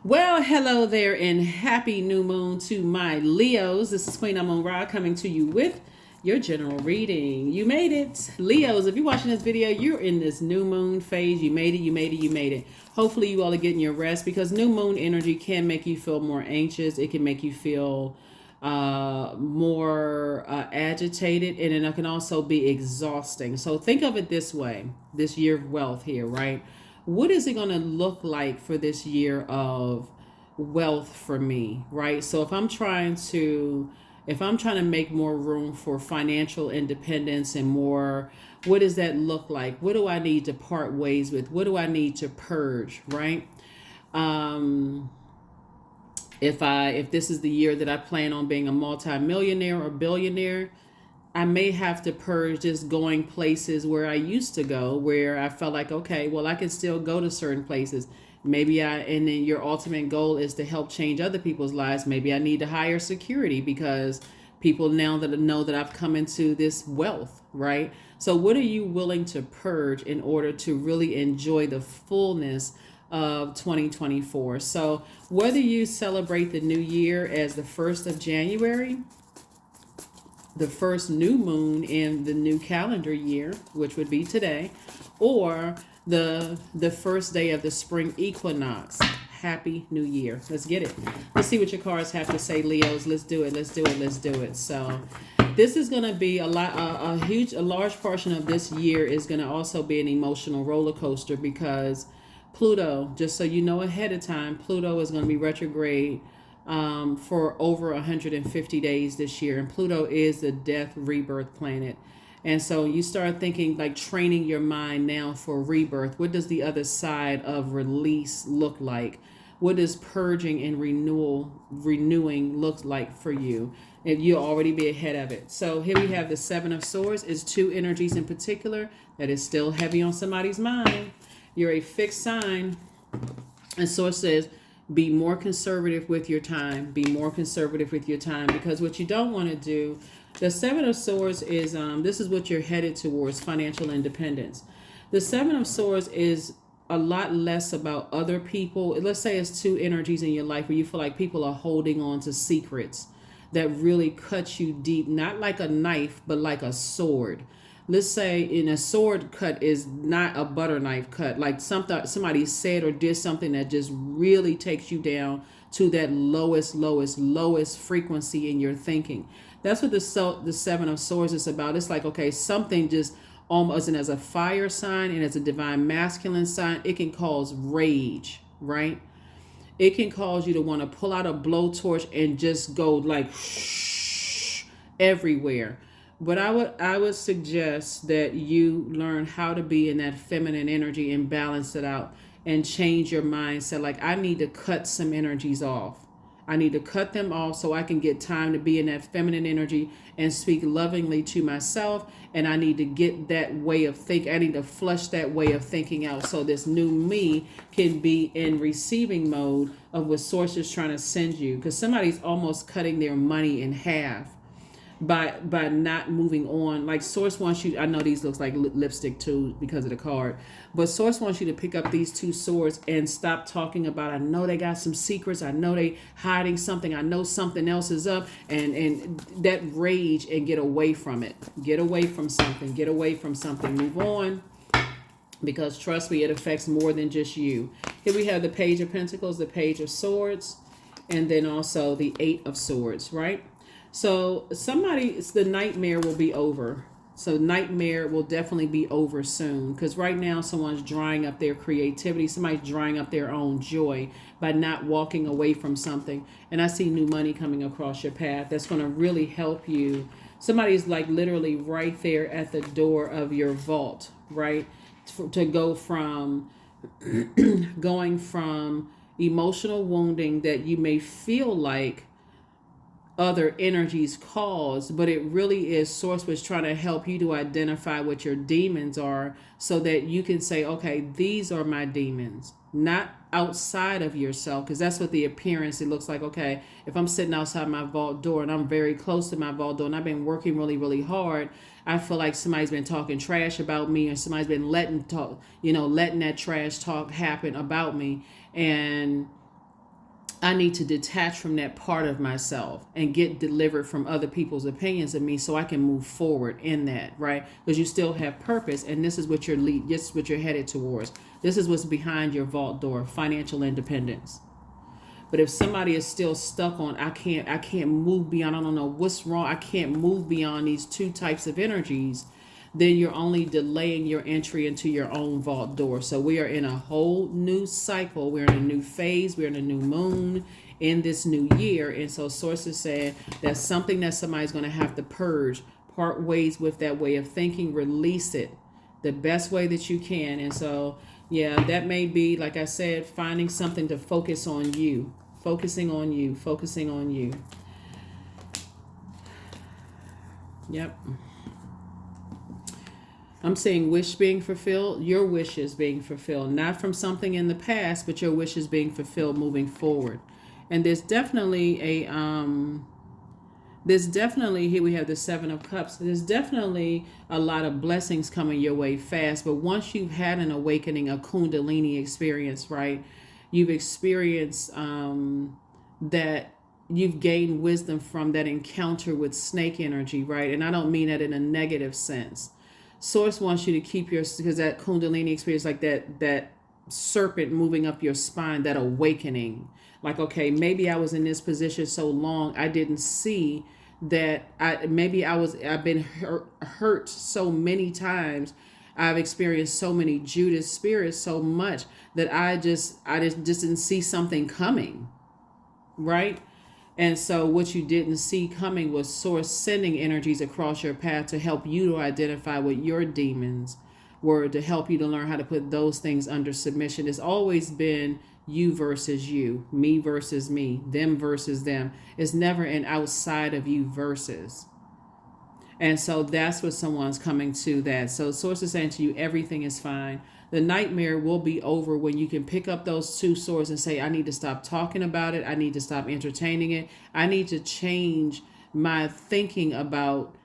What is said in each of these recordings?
Well, hello there and happy new moon to my Leos. This is Queen Amun Ra coming to you with your general reading. You made it. Leos, if you're watching this video, you're in this new moon phase. You made it, you made it, you made it. Hopefully you all are getting your rest because new moon energy can make you feel more anxious. It can make you feel more agitated, and then it can also be exhausting. So think of it this way, this year of wealth here, right? What is it going to look like for this year of wealth for me, right? So if I'm trying to make more room for financial independence and more, what does that look like? What do I need to part ways with? What do I need to purge, right? um if this is the year that I plan on being a multimillionaire or billionaire, I may have to purge just going places where I used to go, where I felt like, okay, well, I can still go to certain places. And then your ultimate goal is to help change other people's lives. Maybe I need to hire security because people now that know that I've come into this wealth, right? So what are you willing to purge in order to really enjoy the fullness of 2024? So whether you celebrate the new year as the 1st of January, the first new moon in the new calendar year, which would be today, or the first day of the spring equinox. Happy New Year. Let's get it. Let's see what your cards have to say, Leos. Let's do it. Let's do it. Let's do it. So this is going to be a large portion of this year is going to also be an emotional roller coaster because Pluto, just so you know ahead of time, Pluto is going to be retrograde for over 150 days this year. And Pluto is the death rebirth planet. And so you start thinking like training your mind now for rebirth. What does the other side of release look like? What does purging and renewing look like for you? And you'll already be ahead of it. So here we have the Seven of Swords. Is two energies in particular that is still heavy on somebody's mind. You're a fixed sign. And Source says, be more conservative with your time. Be more conservative with your time, because what you don't want to do, the Seven of Swords is, this is what you're headed towards, financial independence. The Seven of Swords is a lot less about other people. Let's say it's two energies in your life where you feel like people are holding on to secrets that really cut you deep, not like a knife, but like a sword. Let's say in a sword cut is not a butter knife cut, like somebody said or did something that just really takes you down to that lowest frequency in your thinking. That's what the Seven of Swords is about. It's like, okay, something just almost, and as a fire sign and as a divine masculine sign, it can cause rage, right? It can cause you to want to pull out a blowtorch and just go like everywhere. But I would suggest that you learn how to be in that feminine energy and balance it out and change your mindset. Like, I need to cut some energies off. I need to cut them off so I can get time to be in that feminine energy and speak lovingly to myself. And I need to get that way of thinking. I need to flush that way of thinking out so this new me can be in receiving mode of what Source is trying to send you. Because somebody's almost cutting their money in half by not moving on. Like, Source wants you, I know these looks like lipstick too because of the card, but Source wants you to pick up these two swords and stop talking about, I know they got some secrets, I know they hiding something, I know something else is up, and that rage, and get away from it. Get away from something, move on, because trust me, it affects more than just you. Here we have the Page of Pentacles, the Page of Swords, and then also the Eight of Swords, right? So the nightmare will be over. So nightmare will definitely be over soon, because right now someone's drying up their creativity. Somebody's drying up their own joy by not walking away from something. And I see new money coming across your path that's going to really help you. Somebody's like literally right there at the door of your vault, right? To go from going from emotional wounding that you may feel like other energies cause, but it really is Source was trying to help you to identify what your demons are so that you can say, okay, these are my demons, not outside of yourself, because that's what the appearance, it looks like. Okay, if I'm sitting outside my vault door and I'm very close to my vault door and I've been working really hard, I feel like somebody's been talking trash about me, or somebody's been letting that trash talk happen about me. And I need to detach from that part of myself and get delivered from other people's opinions of me so I can move forward in that, right? Because you still have purpose, and this is what this is what you're headed towards. This is what's behind your vault door, financial independence. But if somebody is still stuck on I can't move beyond, I don't know what's wrong, I can't move beyond these two types of energies, then you're only delaying your entry into your own vault door. So we are in a whole new cycle. We're in a new phase. We're in a new moon in this new year. And so sources said that's something that somebody's going to have to purge, part ways with that way of thinking, release it the best way that you can. And so, yeah, that may be, like I said, finding something to focus on you, focusing on you, focusing on you. Yep. I'm saying wish being fulfilled, your wish is being fulfilled, not from something in the past, but your wish is being fulfilled moving forward. And there's definitely here we have the Seven of Cups. There's definitely a lot of blessings coming your way fast. But once you've had an awakening, a Kundalini experience, right? You've experienced that you've gained wisdom from that encounter with snake energy, right? And I don't mean that in a negative sense. Source wants you to keep because that Kundalini experience, like that serpent moving up your spine, that awakening. Like, okay, maybe I was in this position so long, I didn't see that I've been hurt so many times. I've experienced so many Judas spirits so much that I just didn't see something coming, right? And so what you didn't see coming was source sending energies across your path to help you to identify what your demons were, to help you to learn how to put those things under submission. It's always been you versus you, me versus me, them versus them. It's never an outside of you versus. And so that's what someone's coming to that. So source is saying to you, everything is fine. The nightmare will be over when you can pick up those two swords and say, I need to stop talking about it. I need to stop entertaining it. I need to change my thinking about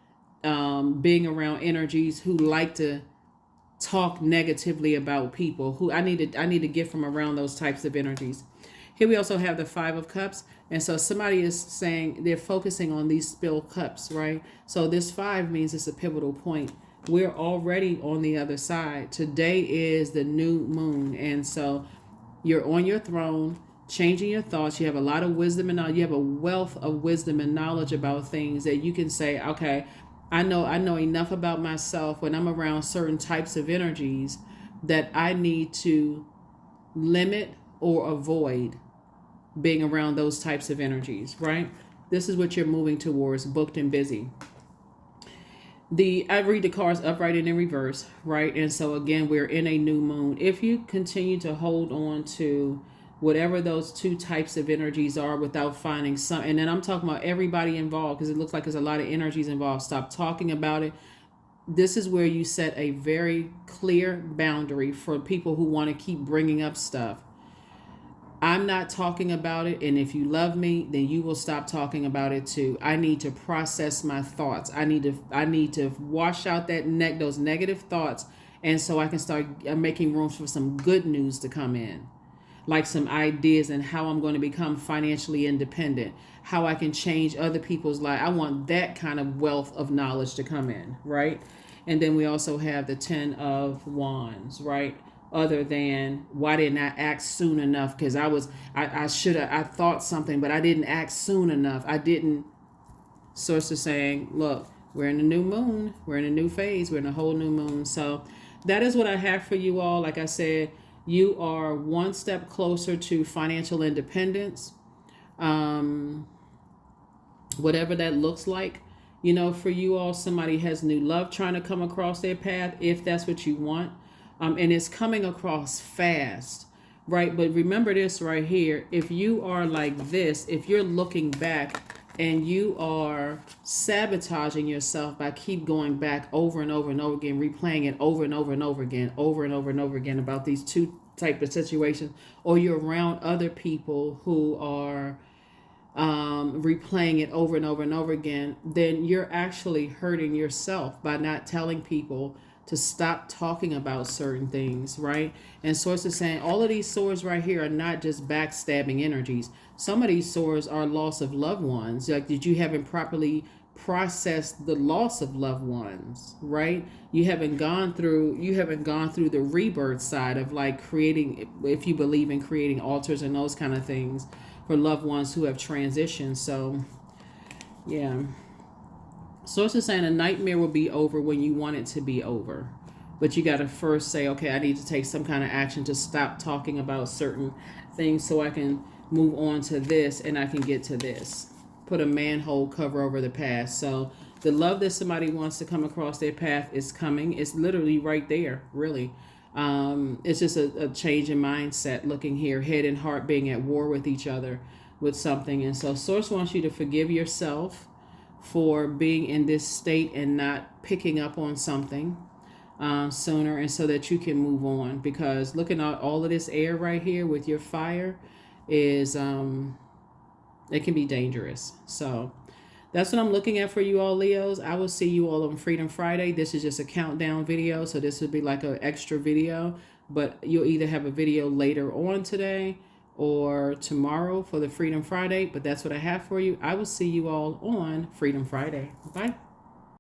being around energies who like to talk negatively about people. Who I need to get from around those types of energies. Here we also have the Five of Cups. And so somebody is saying they're focusing on these spilled cups, right? So this 5 means it's a pivotal point. We're already on the other side. Today is the new moon. And so you're on your throne, changing your thoughts. You have a lot of wisdom and knowledge. You have a wealth of wisdom and knowledge about things that you can say, okay, I know enough about myself when I'm around certain types of energies that I need to limit or avoid being around those types of energies, right? This is what you're moving towards, booked and busy. I read the cards upright and in reverse, right? And so again, we're in a new moon. If you continue to hold on to whatever those two types of energies are without finding some, and then I'm talking about everybody involved because it looks like there's a lot of energies involved. Stop talking about it. This is where you set a very clear boundary for people who want to keep bringing up stuff. I'm not talking about it, and if you love me, then you will stop talking about it too. I need to process my thoughts. I need to wash out those negative thoughts, and so I can start making room for some good news to come in, like some ideas and how I'm going to become financially independent, how I can change other people's lives. I want that kind of wealth of knowledge to come in, right? And then we also have the 10 of Wands, right? Other than why didn't I act soon enough? Because I thought something, but I didn't act soon enough. I didn't. Source is saying, look, we're in a new moon. We're in a new phase. We're in a whole new moon. So that is what I have for you all. Like I said, you are one step closer to financial independence. Whatever that looks like, for you all, somebody has new love trying to come across their path, if that's what you want. And it's coming across fast, right? But remember this right here. If you are like this, if you're looking back and you are sabotaging yourself by keep going back over and over and over again, replaying it over and over and over again, about these two type of situations, or you're around other people who are replaying it over and over and over again, then you're actually hurting yourself by not telling people to stop talking about certain things, right? And Source is saying all of these swords right here are not just backstabbing energies. Some of these swords are loss of loved ones. Like, did you haven't properly processed the loss of loved ones, right? You haven't gone through the rebirth side of like creating, if you believe in creating altars and those kind of things for loved ones who have transitioned. So yeah. Source is saying a nightmare will be over when you want it to be over. But you got to first say, okay, I need to take some kind of action to stop talking about certain things so I can move on to this and I can get to this. Put a manhole cover over the past. So the love that somebody wants to come across their path is coming. It's literally right there, really. It's just a change in mindset looking here. Head and heart being at war with each other with something. And so Source wants you to forgive yourself for being in this state and not picking up on something sooner, and so that you can move on. Because looking at all of this air right here with your fire is it can be dangerous. So that's what I'm looking at for you all, Leos. I will see you all on Freedom Friday. This is just a countdown video, so this would be like an extra video, but you'll either have a video later on today or tomorrow for the Freedom Friday, but that's what I have for you. I will see you all on Freedom Friday. Bye.